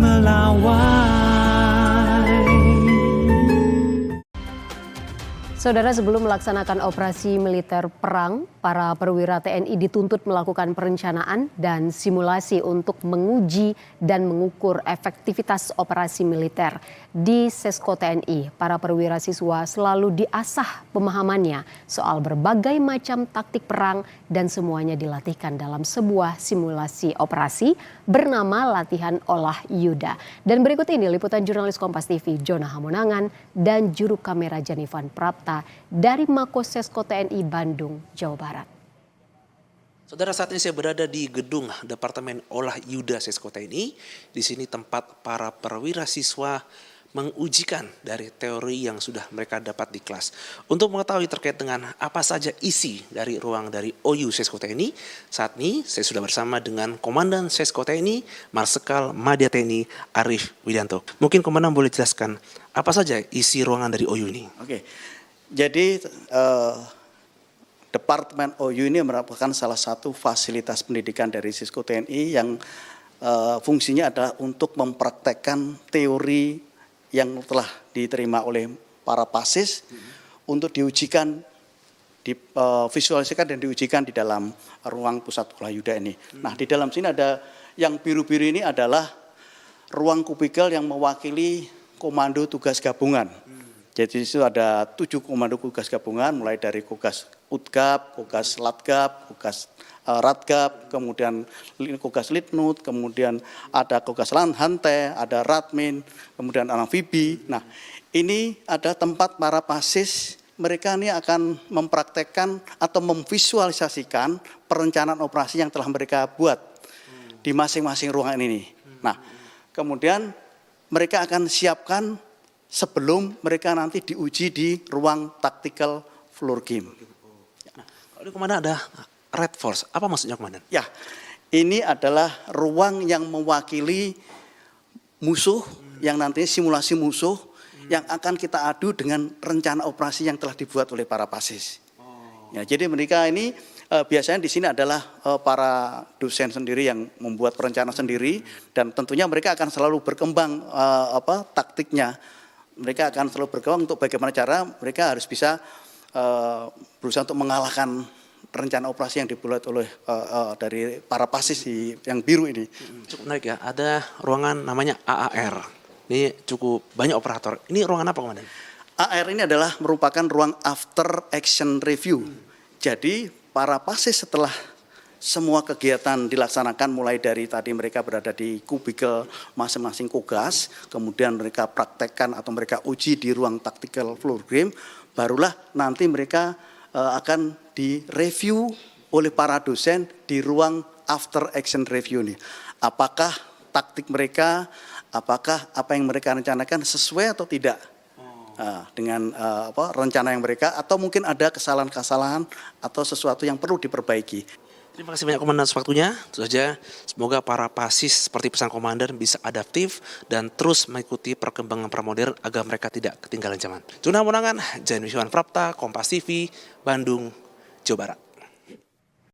melawai. Saudara, sebelum melaksanakan operasi militer perang, para perwira TNI dituntut melakukan perencanaan dan simulasi untuk menguji dan mengukur efektivitas operasi militer. Di Sesko TNI, para perwira siswa selalu diasah pemahamannya soal berbagai macam taktik perang dan semuanya dilatihkan dalam sebuah simulasi operasi bernama Latihan Olah Yuda. Dan berikut ini liputan jurnalis Kompas TV Jona Hamonangan dan juru kamera Janifan Prapta dari Mako Sesko TNI Bandung, Jawa Barat. Saudara, saat ini saya berada di gedung Departemen Olah Yuda Sesko TNI. Di sini tempat para perwira siswa mengujikan dari teori yang sudah mereka dapat di kelas. Untuk mengetahui terkait dengan apa saja isi dari ruang dari OU Sesko TNI, saat ini saya sudah bersama dengan Komandan Sesko TNI, Marsikal Madya TNI Arief Widianto. Mungkin Komandan boleh jelaskan apa saja isi ruangan dari OU ini? Oke. Jadi Departemen OU ini merupakan salah satu fasilitas pendidikan dari Sesko TNI yang fungsinya adalah untuk mempraktekkan teori yang telah diterima oleh para pasis untuk diujikan, divisualisasikan dan diujikan di dalam ruang pusat olah Yuda ini. Nah, di dalam sini ada yang biru-biru ini adalah ruang kubikel yang mewakili komando tugas gabungan. Jadi itu ada 7 komando tugas gabungan, mulai dari Kogas Utgab, Kogas Latgab, Kogas Ratgab, kemudian Kogas Litnut, kemudian ada Kogas Lanhante, ada Ratmin, kemudian Amfibi. Nah, ini ada tempat para pasis, mereka ini akan mempraktekkan atau memvisualisasikan perencanaan operasi yang telah mereka buat di masing-masing ruangan ini. Nah, kemudian mereka akan siapkan sebelum mereka nanti diuji di ruang tactical floor game. Nah, kalau Komandan ada Red Force, apa maksudnya Komandan? Ya, ini adalah ruang yang mewakili musuh, yang nantinya simulasi musuh yang akan kita adu dengan rencana operasi yang telah dibuat oleh para pasis. Ya, jadi mereka ini biasanya di sini adalah para dosen sendiri yang membuat perencanaan sendiri, dan tentunya mereka akan selalu berkembang taktiknya. Mereka akan selalu berkembang untuk bagaimana cara mereka harus bisa berusaha untuk mengalahkan rencana operasi yang dibuat oleh dari para pasis yang biru ini. Cukup menarik ya, ada ruangan namanya AAR. Ini cukup banyak operator. Ini ruangan apa, Komandan? AAR ini adalah merupakan ruang after action review. Jadi para pasis setelah semua kegiatan dilaksanakan, mulai dari tadi mereka berada di kubikel masing-masing kogas, kemudian mereka praktekkan atau mereka uji di ruang tactical floor game, barulah nanti mereka akan direview oleh para dosen di ruang after action review ini. Apakah taktik mereka, apakah apa yang mereka rencanakan sesuai atau tidak dengan rencana yang mereka, atau mungkin ada kesalahan-kesalahan atau sesuatu yang perlu diperbaiki. Terima kasih banyak Komandan atas waktunya. Tentu saja semoga para pasis seperti pesan Komandan bisa adaptif dan terus mengikuti perkembangan pramodern agar mereka tidak ketinggalan zaman. Jona Hamonangan, Janifan Prapta, Kompas TV, Bandung, Jawa Barat.